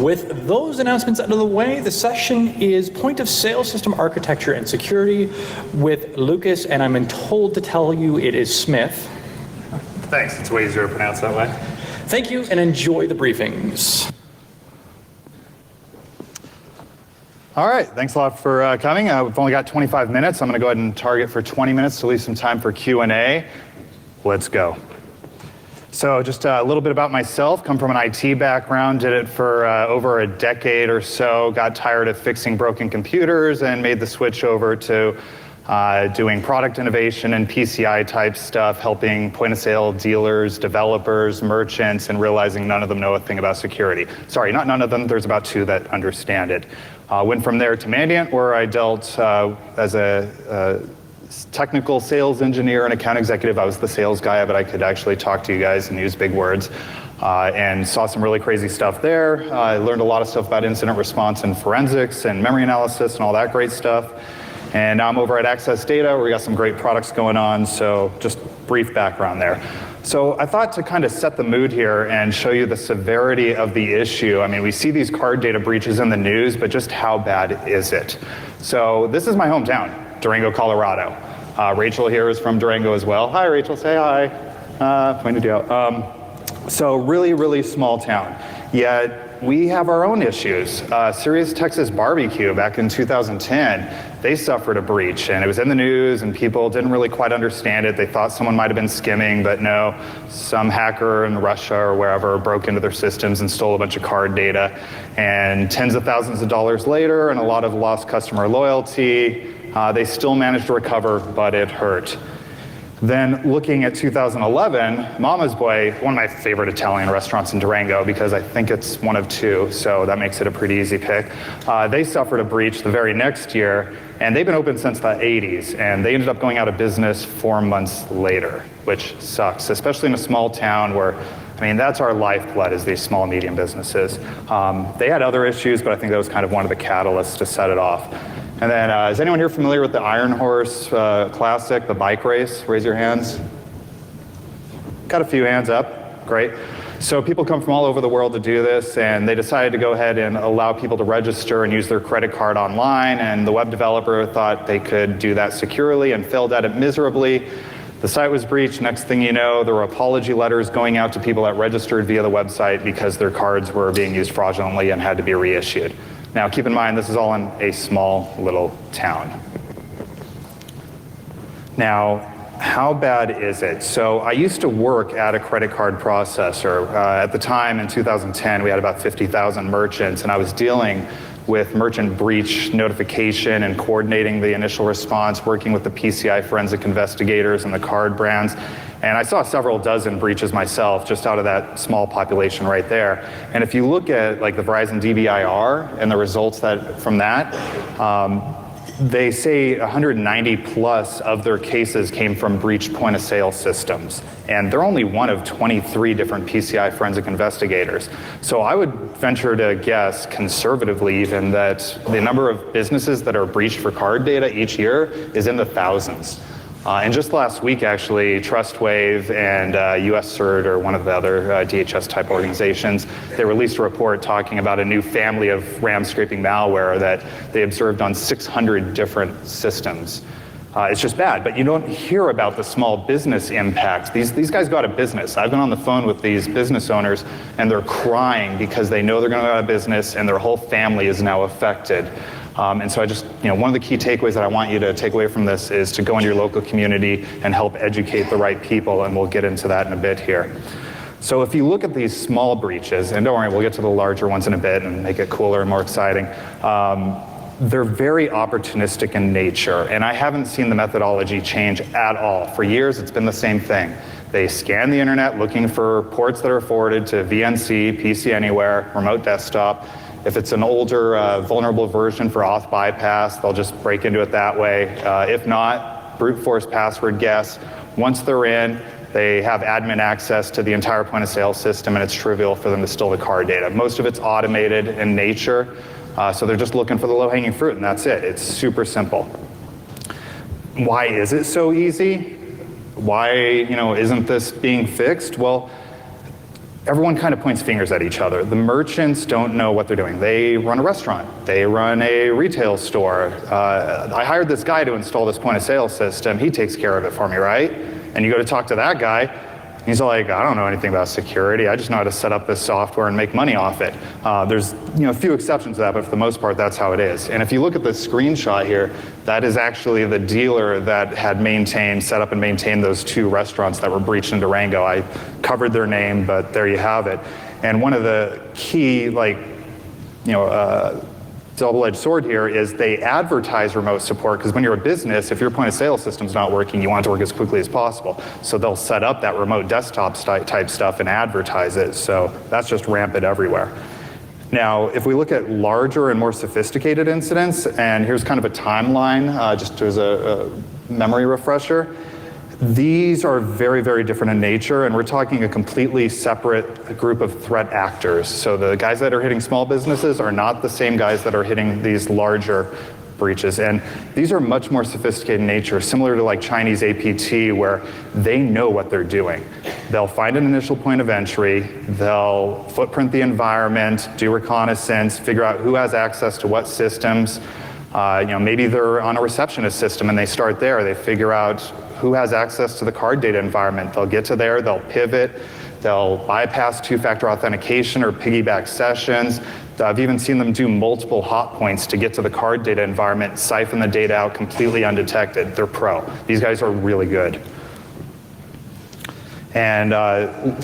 With those announcements out of the way, the session is point of sale system architecture and security with Lucas, and I'm told to tell you it is Smith. Thanks, it's way easier to pronounce that way. Thank you, and enjoy the briefings. All right, thanks a lot for coming. We've only got 25 minutes. I'm going to go ahead and target for 20 minutes to leave some time for Q&A. Let's go. So just a little bit about myself. Come from an IT background, did it for over a decade or so, got tired of fixing broken computers and made the switch over to doing product innovation and PCI type stuff, helping point of sale dealers, developers, merchants, and realizing none of them know a thing about security. Sorry, not none of them, there's about 2 that understand it. Went from there to Mandiant, where I dealt as a technical sales engineer and account executive. I was the sales guy, but I could actually talk to you guys and use big words, and saw some really crazy stuff there. I learned a lot of stuff about incident response and forensics and memory analysis and all that great stuff. And now I'm over at Access Data, where we got some great products going on, so just brief background there. So I thought to kind of set the mood here and show you the severity of the issue. I mean, we see these card data breaches in the news, but just how bad is it? So this is my hometown, Durango, Colorado. Rachel here is from Durango as well. Hi, Rachel, say hi. Pointed you out. So really, really small town. Yet we have our own issues. Sirius Texas Barbecue back in 2010, they suffered a breach, and it was in the news, and people didn't really quite understand it. They thought someone might have been skimming, but no, some hacker in Russia or wherever broke into their systems and stole a bunch of card data. And tens of thousands of dollars later, and a lot of lost customer loyalty, they still managed to recover, but it hurt. Then looking at 2011, Mama's Boy, one of my favorite Italian restaurants in Durango, because I think it's one of 2, so that makes it a pretty easy pick. They suffered a breach the very next year, and they've been open since the 80s, and they ended up going out of business 4 months later, which sucks, especially in a small town where, I mean, that's our lifeblood, is these small, medium businesses. They had other issues, but I think that was kind of one of the catalysts to set it off. And then, is anyone here familiar with the Iron Horse Classic, the bike race? Raise your hands. Got a few hands up, great. So people come from all over the world to do this, and they decided to go ahead and allow people to register and use their credit card online, and the web developer thought they could do that securely and failed at it miserably. The site was breached. Next thing you know, there were apology letters going out to people that registered via the website because their cards were being used fraudulently and had to be reissued. Now, keep in mind, this is all in a small little town. Now, how bad is it? So I used to work at a credit card processor. At the time, in 2010, we had about 50,000 merchants, and I was dealing with merchant breach notification and coordinating the initial response, working with the PCI forensic investigators and the card brands. And I saw several dozen breaches myself, just out of that small population right there. And if you look at like the Verizon DBIR and the results from that, they say 190 plus of their cases came from breached point of sale systems. And they're only one of 23 different PCI forensic investigators. So I would venture to guess, conservatively even, that the number of businesses that are breached for card data each year is in the thousands. And just last week, actually, TrustWave and USCert, or one of the other DHS type organizations, they released a report talking about a new family of RAM scraping malware that they observed on 600 different systems. It's just bad, but you don't hear about the small business impacts. These guys go out of business. I've been on the phone with these business owners, and they're crying because they know they're going to go out of business, and their whole family is now affected. And so I just, one of the key takeaways that I want you to take away from this is to go into your local community and help educate the right people, and we'll get into that in a bit here. So if you look at these small breaches, and don't worry, we'll get to the larger ones in a bit and make it cooler and more exciting, they're very opportunistic in nature, and I haven't seen the methodology change at all. For years, it's been the same thing. They scan the internet looking for ports that are forwarded to VNC, PC Anywhere, remote desktop. If it's an older vulnerable version for auth bypass, they'll just break into it that way. If not, brute force password guess. Once they're in, they have admin access to the entire point of sale system, and it's trivial for them to steal the card data. Most of it's automated in nature, so they're just looking for the low-hanging fruit, and that's it. It's super simple. Why is it so easy? Why, isn't this being fixed? Well, everyone kind of points fingers at each other. The merchants don't know what they're doing. They run a restaurant. They run a retail store. I hired this guy to install this point of sale system. He takes care of it for me, right? And you go to talk to that guy, he's like, I don't know anything about security. I just know how to set up this software and make money off it. There's a few exceptions to that, but for the most part, that's how it is. And if you look at the screenshot here, that is actually the dealer that had set up and maintained those 2 restaurants that were breached in Durango. I covered their name, but there you have it. And one of the key, double-edged sword here is they advertise remote support, because when you're a business, if your point of sale system's not working, you want it to work as quickly as possible. So they'll set up that remote desktop type stuff and advertise it. So that's just rampant everywhere. Now, if we look at larger and more sophisticated incidents, and here's kind of a timeline, just as a memory refresher, these are very, very different in nature, and we're talking a completely separate group of threat actors. So the guys that are hitting small businesses are not the same guys that are hitting these larger breaches. And these are much more sophisticated in nature, similar to like Chinese APT, where they know what they're doing. They'll find an initial point of entry, they'll footprint the environment, do reconnaissance, figure out who has access to what systems. Maybe they're on a receptionist system and they start there. They figure out who has access to the card data environment. They'll get to there, they'll pivot, they'll bypass 2-factor authentication or piggyback sessions. I've even seen them do multiple hot points to get to the card data environment, siphon the data out completely undetected. They're pro. These guys are really good. And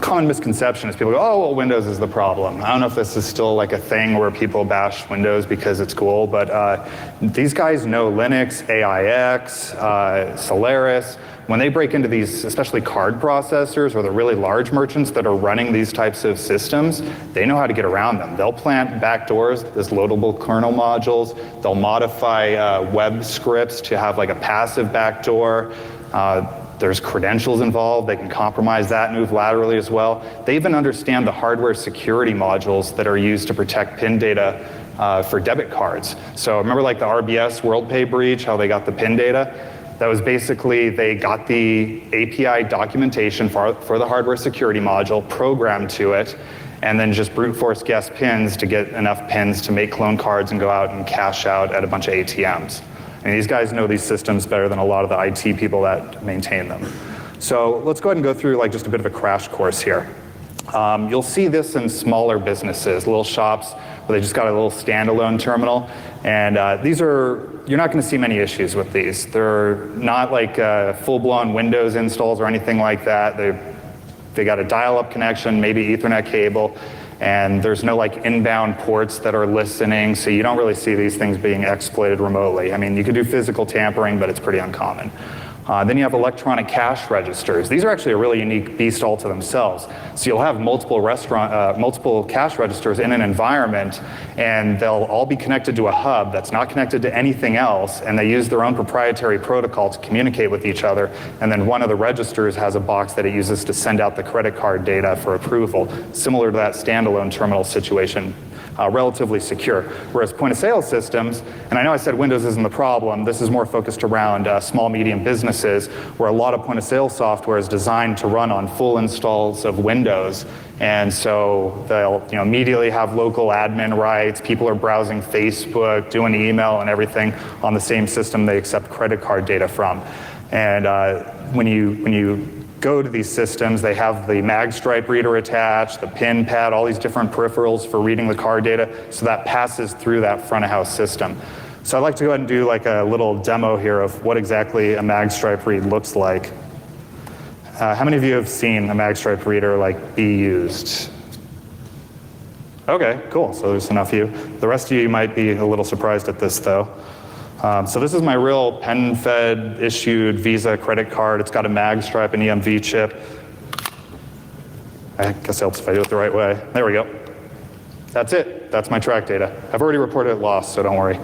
common misconception is people go, oh, well, Windows is the problem. I don't know if this is still like a thing where people bash Windows because it's cool, but these guys know Linux, AIX, Solaris. When they break into these, especially card processors or the really large merchants that are running these types of systems, they know how to get around them. They'll plant backdoors, this loadable kernel modules. They'll modify web scripts to have like a passive backdoor. There's credentials involved. They can compromise that, move laterally as well. They even understand the hardware security modules that are used to protect PIN data for debit cards. So remember like the RBS WorldPay breach, how they got the PIN data? That was basically, they got the API documentation for the hardware security module, programmed to it, and then just brute force guess pins to get enough pins to make clone cards and go out and cash out at a bunch of ATMs. And these guys know these systems better than a lot of the IT people that maintain them. So let's go ahead and go through like just a bit of a crash course here. You'll see this in smaller businesses, little shops where they just got a little standalone terminal. And you're not going to see many issues with these. They're not like full-blown Windows installs or anything like that. They got a dial-up connection, maybe Ethernet cable, and there's no like inbound ports that are listening, so you don't really see these things being exploited remotely. I mean, you could do physical tampering, but it's pretty uncommon. Then you have electronic cash registers. These are actually a really unique beast all to themselves. So you'll have multiple cash registers in an environment, and they'll all be connected to a hub that's not connected to anything else, and they use their own proprietary protocol to communicate with each other. And then one of the registers has a box that it uses to send out the credit card data for approval, similar to that standalone terminal situation. Relatively secure. Whereas point of sale systems, and I know I said Windows isn't the problem, this is more focused around small, medium businesses where a lot of point of sale software is designed to run on full installs of Windows. And so they'll immediately have local admin rights, people are browsing Facebook, doing email and everything on the same system they accept credit card data from. And when you go to these systems, they have the magstripe reader attached, the pin pad, all these different peripherals for reading the card data, so that passes through that front of house system. So I'd like to go ahead and do like a little demo here of what exactly a magstripe read looks like. How many of you have seen a magstripe reader like be used? Okay, cool, so there's enough of you. The rest of you might be a little surprised at this though. So this is my real PenFed issued Visa credit card. It's got a magstripe and EMV chip. I guess it helps if I do it the right way. There we go. That's it. That's my track data. I've already reported it lost, so don't worry.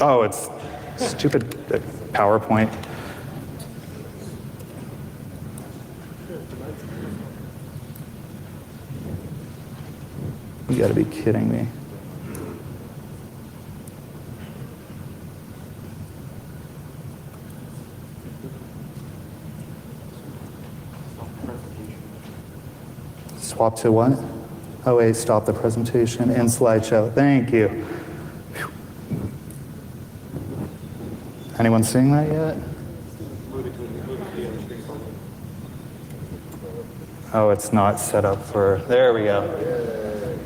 Oh, it's stupid PowerPoint. You gotta be kidding me. swap to what? Oh wait, stop the presentation in slideshow. Thank you. Whew. Anyone seeing that yet? Oh, it's not set up for, there we go.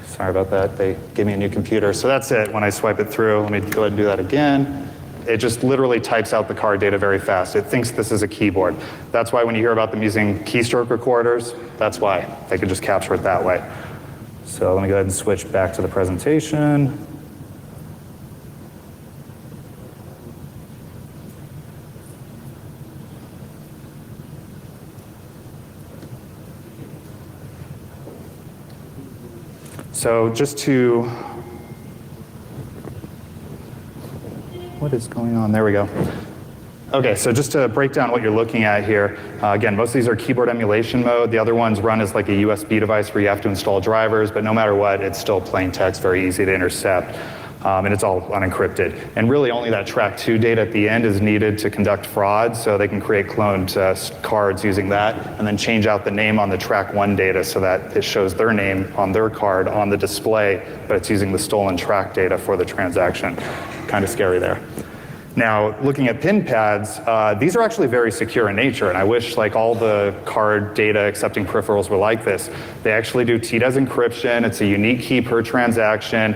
Sorry about that, they gave me a new computer. So that's it, when I swipe it through, let me go ahead and do that again. It just literally types out the card data very fast. It thinks this is a keyboard. That's why when you hear about them using keystroke recorders, that's why. They could just capture it that way. So let me go ahead and switch back to the presentation. So just to, what is going on? There we go. Okay, so just to break down what you're looking at here, again, most of these are keyboard emulation mode. The other ones run as like a USB device where you have to install drivers, but no matter what, it's still plain text, very easy to intercept. And it's all unencrypted. And really only that track 2 data at the end is needed to conduct fraud, so they can create cloned cards using that, and then change out the name on the track 1 data so that it shows their name on their card on the display, but it's using the stolen track data for the transaction. Kind of scary there. Now, looking at pin pads, these are actually very secure in nature, and I wish like all the card data accepting peripherals were like this. They actually do TDES encryption. It's a unique key per transaction.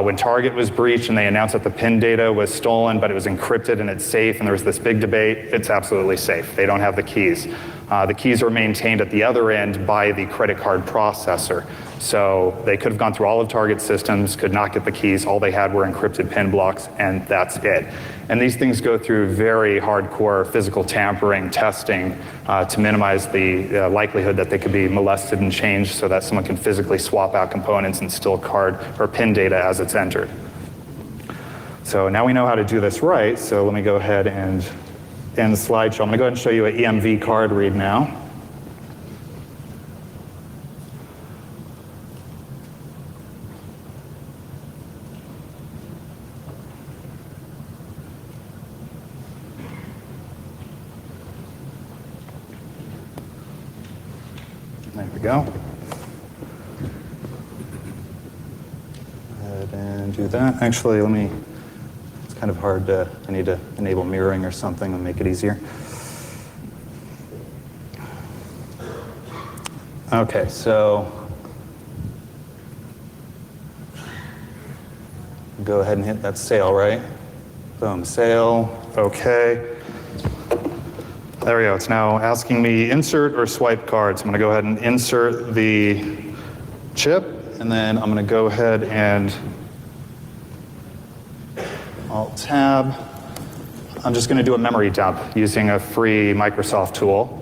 When Target was breached and they announced that the pin data was stolen, but it was encrypted and it's safe, and there was this big debate, it's absolutely safe. They don't have the keys. The keys are maintained at the other end by the credit card processor. So they could have gone through all of Target's systems, could not get the keys. All they had were encrypted pin blocks, and that's it. And these things go through very hardcore physical tampering testing to minimize the likelihood that they could be molested and changed so that someone can physically swap out components and steal card or pin data as it's entered. So now we know how to do this right. So let me go ahead and end the slideshow. I'm going to go ahead and show you an EMV card read now. There we go. Go ahead and do that. Actually, it's kind of hard to, I need to enable mirroring or something and make it easier. Okay, so go ahead and hit that sale, right? Boom, sale, okay. There we go, it's now asking me insert or swipe cards. I'm gonna go ahead and insert the chip, and then I'm gonna go ahead and Alt-Tab. I'm just gonna do a memory dump using a free Microsoft tool.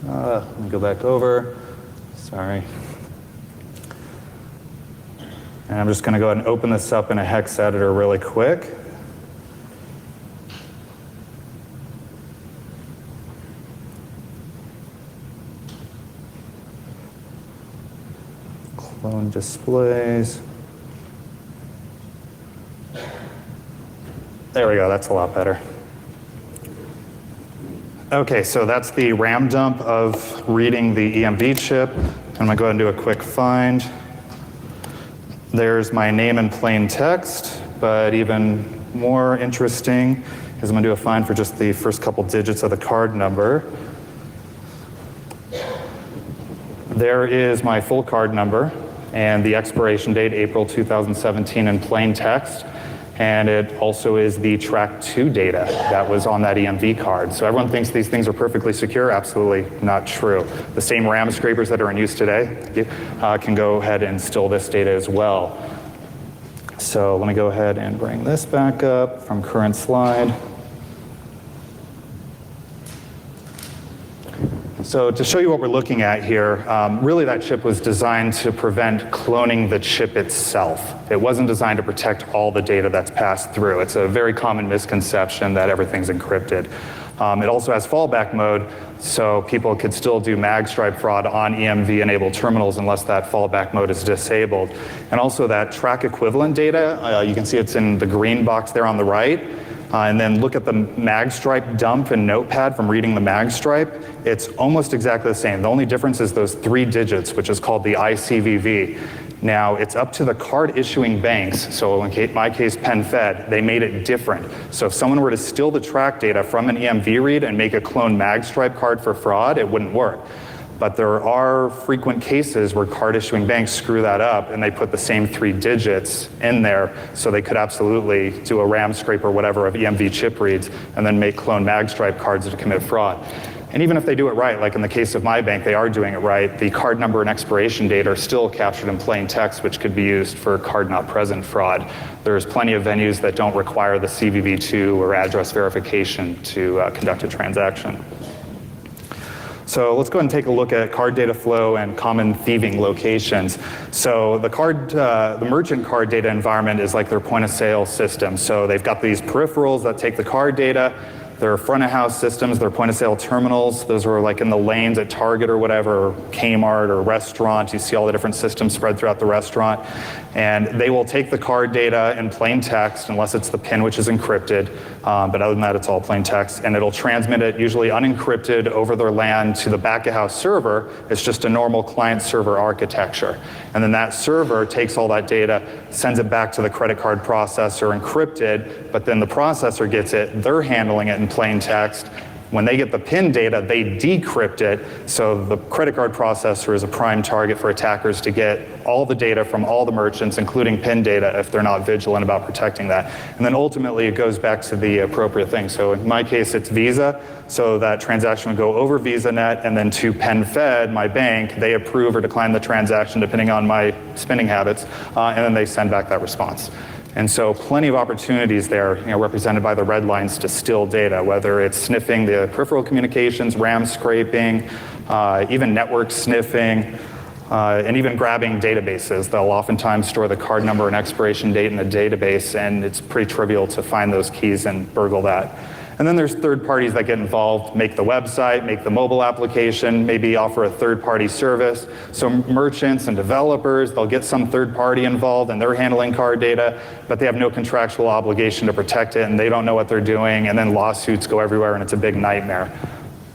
Let me go back over, sorry. And I'm just gonna go ahead and open this up in a hex editor really quick. Clone displays. There we go, that's a lot better. Okay, so that's the RAM dump of reading the EMV chip. I'm gonna go ahead and do a quick find. There's my name in plain text, but even more interesting is I'm gonna do a find for just the first couple digits of the card number. There is my full card number and the expiration date, April 2017 in plain text. And it also is the track 2 data that was on that EMV card. So everyone thinks these things are perfectly secure. Absolutely not true. The same RAM scrapers that are in use today can go ahead and steal this data as well. So let me go ahead and bring this back up from current slide. So to show you what we're looking at here, really that chip was designed to prevent cloning the chip itself. It wasn't designed to protect all the data that's passed through. It's a very common misconception that everything's encrypted. It also has fallback mode, so people could still do mag stripe fraud on EMV-enabled terminals unless that fallback mode is disabled. And also that track equivalent data, you can see it's in the green box there on the right. and then look at the magstripe dump in Notepad from reading the magstripe, it's almost exactly the same. The only difference is those 3 digits, which is called the ICVV. Now, it's up to the card issuing banks, so in my case, PenFed, they made it different. So if someone were to steal the track data from an EMV read and make a clone magstripe card for fraud, it wouldn't work. But there are frequent cases where card issuing banks screw that up and they put the same 3 digits in there, so they could absolutely do a RAM scrape or whatever of EMV chip reads and then make clone magstripe cards to commit fraud. And even if they do it right, like in the case of my bank, they are doing it right, the card number and expiration date are still captured in plain text, which could be used for card not present fraud. There's plenty of venues that don't require the CVV2 or address verification to conduct a transaction. So let's go ahead and take a look at card data flow and common thieving locations. So the merchant card data environment is like their point of sale system. So they've got these peripherals that take the card data. Their front of house systems, their point of sale terminals, those are like in the lanes at Target or whatever, or Kmart or restaurant. You see all the different systems spread throughout the restaurant. And they will take the card data in plain text, unless it's the PIN, which is encrypted. But other than that, it's all plain text. And it'll transmit it, usually unencrypted, over their LAN to the back of house server. It's just a normal client server architecture. And then that server takes all that data, sends it back to the credit card processor encrypted, but then the processor gets it, they're handling it in plain text. When they get the PIN data, they decrypt it, so the credit card processor is a prime target for attackers to get all the data from all the merchants, including PIN data, if they're not vigilant about protecting that. And then ultimately it goes back to the appropriate thing. So in my case, it's Visa, so that transaction would go over VisaNet, and then to PenFed, my bank, they approve or decline the transaction depending on my spending habits, and then they send back that response. And so plenty of opportunities there, represented by the red lines to steal data, whether it's sniffing the peripheral communications, RAM scraping, even network sniffing, and even grabbing databases. They'll oftentimes store the card number and expiration date in the database, and it's pretty trivial to find those keys and burgle that. And then there's third parties that get involved, make the website, make the mobile application, maybe offer a third-party service. So merchants and developers, they'll get some third party involved and they're handling card data, but they have no contractual obligation to protect it and they don't know what they're doing, and then lawsuits go everywhere and it's a big nightmare.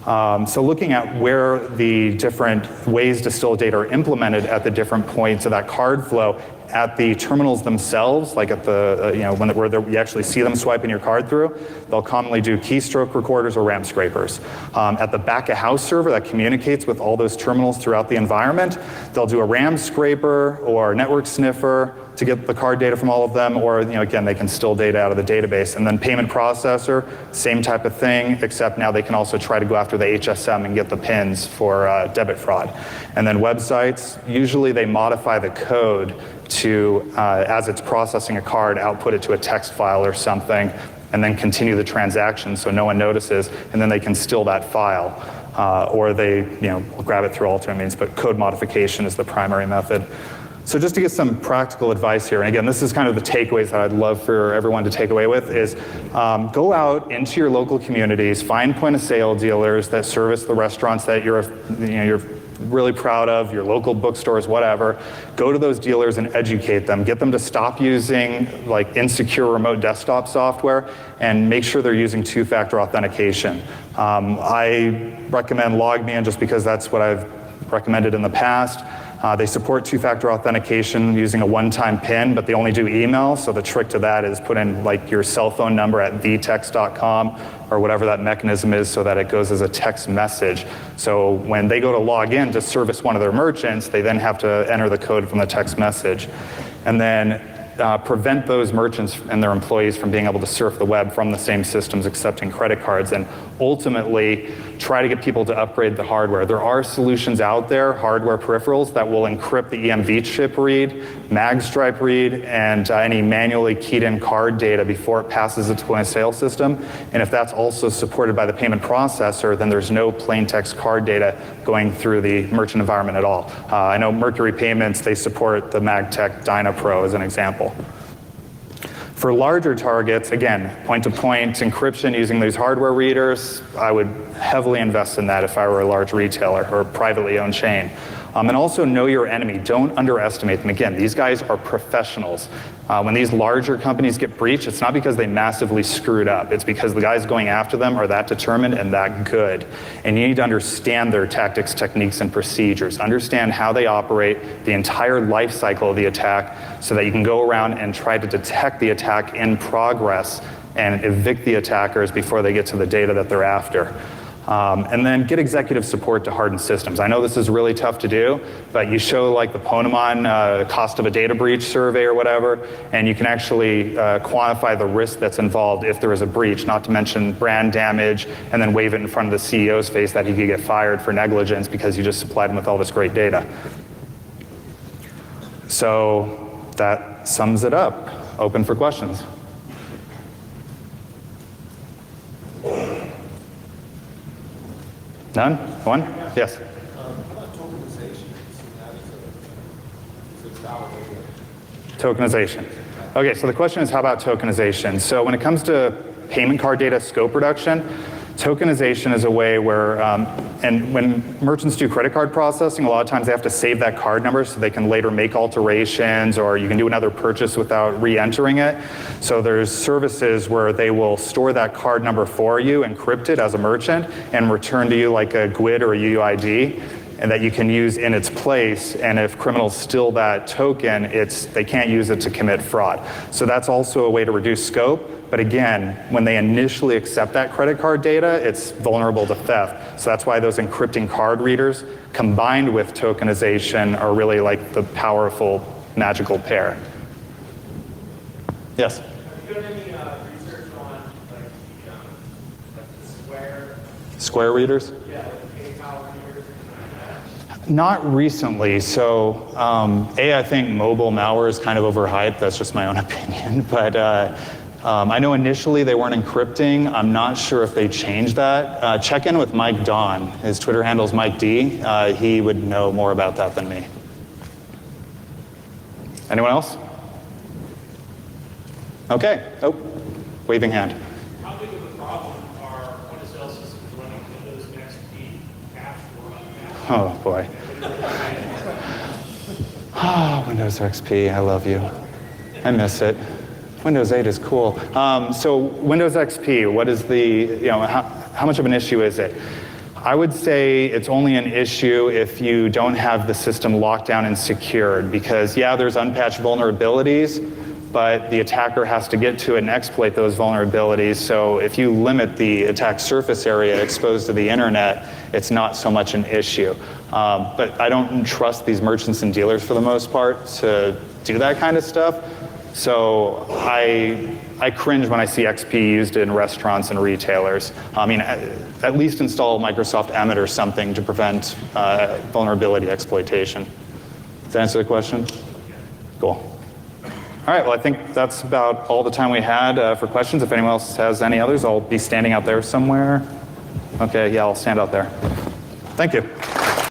So looking at where the different ways to steal data are implemented at the different points of that card flow, at the terminals themselves, like at the, where you actually see them swiping your card through, they'll commonly do keystroke recorders or RAM scrapers. At the back of house server that communicates with all those terminals throughout the environment, they'll do a RAM scraper or network sniffer to get the card data from all of them, or again, they can steal data out of the database. And then payment processor, same type of thing, except now they can also try to go after the HSM and get the PINs for debit fraud. And then websites, usually they modify the code to, as it's processing a card, output it to a text file or something, and then continue the transaction so no one notices, and then they can steal that file. Or they grab it through alternate means, but code modification is the primary method. So just to get some practical advice here, and again, this is kind of the takeaways that I'd love for everyone to take away with, is go out into your local communities, find point of sale dealers that service the restaurants that you're really proud of, your local bookstores, whatever. Go to those dealers and educate them. Get them to stop using like insecure remote desktop software and make sure they're using two-factor authentication. I recommend LogMeIn just because that's what I've recommended in the past. They support two-factor authentication using a one-time PIN, but they only do email. So the trick to that is put in like your cell phone number at thetext.com or whatever that mechanism is so that it goes as a text message. So when they go to log in to service one of their merchants, they then have to enter the code from the text message. And then prevent those merchants and their employees from being able to surf the web from the same systems accepting credit cards, and ultimately try to get people to upgrade the hardware. There are solutions out there, hardware peripherals, that will encrypt the EMV chip read, magstripe read, and any manually keyed in card data before it passes its point of sale system. And if that's also supported by the payment processor, then there's no plain text card data going through the merchant environment at all. I know Mercury Payments, they support the Magtech DynaPro as an example. For larger targets, again, point-to-point encryption using these hardware readers, I would heavily invest in that if I were a large retailer or a privately owned chain. And also know your enemy. Don't underestimate them. Again, these guys are professionals. When these larger companies get breached, it's not because they massively screwed up. It's because the guys going after them are that determined and that good. And you need to understand their tactics, techniques, and procedures. Understand how they operate, the entire life cycle of the attack, so that you can go around and try to detect the attack in progress and evict the attackers before they get to the data that they're after. And then get executive support to harden systems. I know this is really tough to do, but you show like the Ponemon cost of a data breach survey or whatever, and you can actually quantify the risk that's involved if there is a breach, not to mention brand damage, and then wave it in front of the CEO's face that he could get fired for negligence because you just supplied him with all this great data. So that sums it up. Open for questions. None? One? Yes? How about tokenization? Tokenization. Okay, so the question is, how about tokenization? So when it comes to payment card data scope reduction, tokenization is a way where, and when merchants do credit card processing, a lot of times they have to save that card number so they can later make alterations, or you can do another purchase without re-entering it. So there's services where they will store that card number for you, encrypt it as a merchant, and return to you like a GUID or a UUID, and that you can use in its place. And if criminals steal that token, they can't use it to commit fraud. So that's also a way to reduce scope. But again, when they initially accept that credit card data, it's vulnerable to theft. So that's why those encrypting card readers combined with tokenization are really like the powerful magical pair. Yes? Have you done any research on the Square? Square readers? Yeah, like PayPal readers. Not recently. So I think mobile malware is kind of overhyped. That's just my own opinion. But I know initially they weren't encrypting. I'm not sure if they changed that. Check in with Mike Don. His Twitter handle is Mike D. He would know more about that than me. Anyone else? Okay. Oh, waving hand. How big of a problem are point-of-sale systems running Windows XP cache for uncache? Oh boy. Windows XP, I love you. I miss it. Windows 8 is cool. So Windows XP, what is how much of an issue is it? I would say it's only an issue if you don't have the system locked down and secured, because yeah, there's unpatched vulnerabilities, but the attacker has to get to it and exploit those vulnerabilities. So if you limit the attack surface area exposed to the internet, it's not so much an issue. But I don't trust these merchants and dealers for the most part to do that kind of stuff. So I cringe when I see XP used in restaurants and retailers. I mean, at least install Microsoft Emmet or something to prevent vulnerability exploitation. Does that answer the question? Cool. All right, well, I think that's about all the time we had for questions. If anyone else has any others, I'll be standing out there somewhere. Okay, yeah, I'll stand out there. Thank you.